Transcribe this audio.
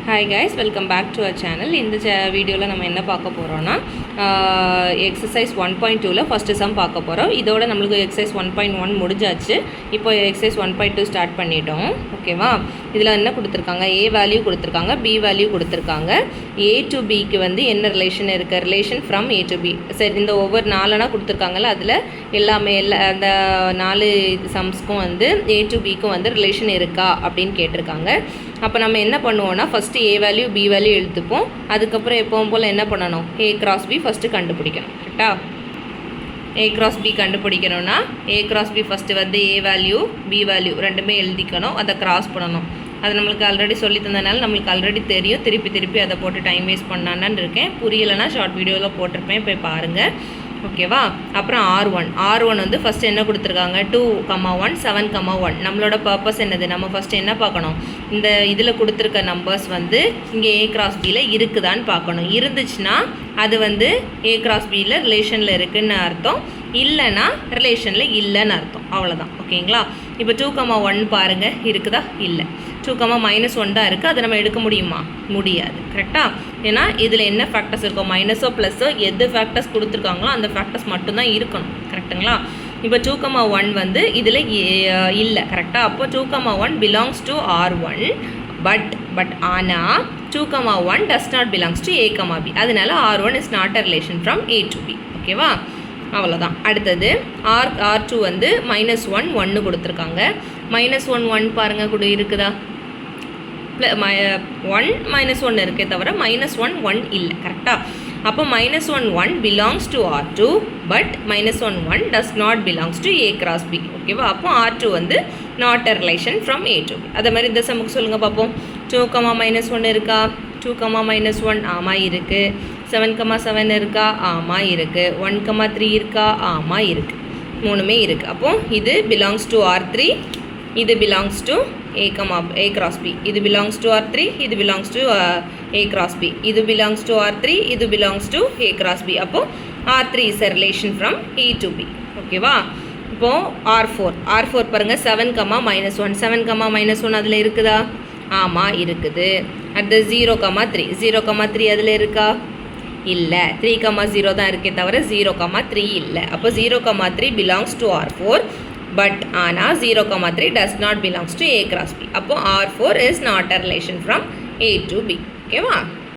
Hi guys, welcome back to our channel. In this video la நம்ம என்ன பார்க்க போறோம்னா exercise 1.2 ல first sum பார்க்க போறோம். இதோட நமக்கு exercise 1.1 முடிஞ்சாச்சு. இப்போ exercise 1.2 ஸ்டார்ட் பண்ணிட்டோம். ஓகேவா? இதுல என்ன கொடுத்திருக்காங்க? A வேல்யூ கொடுத்திருக்காங்க, B வேல்யூ கொடுத்திருக்காங்க. A to B க்கு வந்து என்ன ரிலேஷன் இருக்கு? Relation from A to B. சரி, இந்த ஒவ்வொரு நாலனா கொடுத்திருக்காங்கல, அதுல எல்லாமே அந்த நாலு சம்ஸ்க்கும் வந்து A to B க்கு வந்து ரிலேஷன் இருக்கா அப்படினு கேட்டிருக்காங்க. அப்போ நம்ம என்ன பண்ணுவோம்னா first A value B value எழுதுப்போம். அதுக்கப்புறம் எப்பவும் போல் என்ன பண்ணணும், A cross B ஃபஸ்ட்டு கண்டுபிடிக்கணும். கரெக்டா? A cross B கண்டுபிடிக்கணும்னா A cross B ஃபஸ்ட்டு வந்து A வேல்யூ B வேல்யூ ரெண்டுமே எழுதிக்கணும், அதை கிராஸ் பண்ணணும். அது நம்மளுக்கு ஆல்ரெடி சொல்லி தந்தனால நம்மளுக்கு ஆல்ரெடி தெரியும். திருப்பி அதை போட்டு டைம் வேஸ்ட் பண்ணான்னு இருக்கேன். புரியலைன்னா ஷார்ட் வீடியோவில் போட்டிருப்பேன், போய் பாருங்கள். ஓகேவா? அப்புறம் R1 வந்து ஃபஸ்ட்டு என்ன கொடுத்துருக்காங்க, 2,1 7,1. நம்மளோட பர்பஸ் என்னது, நம்ம ஃபஸ்ட்டு என்ன பார்க்கணும், இந்த இதில் கொடுத்துருக்க நம்பர்ஸ் வந்து இங்கே A cross Bயில் இருக்குதான்னு பார்க்கணும். இருந்துச்சுன்னா அது வந்து A cross Bயில் ரிலேஷனில் இருக்குதுன்னு அர்த்தம், இல்லைன்னா ரிலேஷனில் இல்லைன்னு அர்த்தம். அவ்வளோதான். ஓகேங்களா? இப்போ 2,1 பாருங்கள், இருக்குதா? இல்லை. 2,-1 தான் இருக்குது. அதை நம்ம எடுக்க முடியுமா? முடியாது. கரெக்டாக? ஏன்னா இதில் என்ன ஃபேக்டர்ஸ் இருக்கும், மைனஸோ ப்ளஸ்ஸோ எது ஃபேக்டர்ஸ் கொடுத்துருக்காங்களோ அந்த ஃபேக்டர்ஸ் மட்டும்தான் இருக்கணும். கரெக்டுங்களா? இப்போ 2,1 வந்து இதில் இல்லை. கரெக்டாக? அப்போ 2,1 பிலாங்ஸ் டு R1, பட் ஆனால் 2,1 does not belongs to A, B. அதனால R1 is not a relation from A to B. ஓகேவா? அவ்வளோதான். அடுத்தது R2 வந்து -1 1 கொடுத்துருக்காங்க. -1 பாருங்கள் கூட இருக்குதா? 1 -1 இருக்கே தவிர -1 1 இல்லை. கரெக்டாக? அப்போ -1 belongs to R2, but -1 does not belongs to A cross B. ஓகேவா? அப்போ R2 வந்து not a relation from A to B. அதே மாதிரி இந்த சமுக்கு சொல்லுங்கள் பார்ப்போம். 2,-1 இருக்கா? 2,-1 ஆமாம் இருக்குது. 7,7 இருக்கா? ஆமாம் இருக்குது. 1,3 இருக்கா? ஆமாம் இருக்குது. மூணுமே இருக்குது. அப்போது இது பிலாங்ஸ் டு R3, இது belongs to A cross B. இது பிலாங்ஸ் டு R3, இது belongs to A cross B. இது பிலாங்ஸ் டு R3, இது belongs to A cross B. அப்போது R3 is a relation from A to B. ஓகேவா? இப்போது R4 பாருங்கள், 7,-1 7,-1 அதில் இருக்குதா? ஆமாம் இருக்குது. அடுத்து 0,3 அதில் இருக்கா? இல்லை. 3,0 தான் இருக்கே தவிர 0,3 இல்லை. அப்போ 0,3 பிலாங்ஸ் டு R4, பட் ஆனால் 0,3 does not belongs to A cross B. அப்போ R4 is not a relation from A to B. ஓகேவா?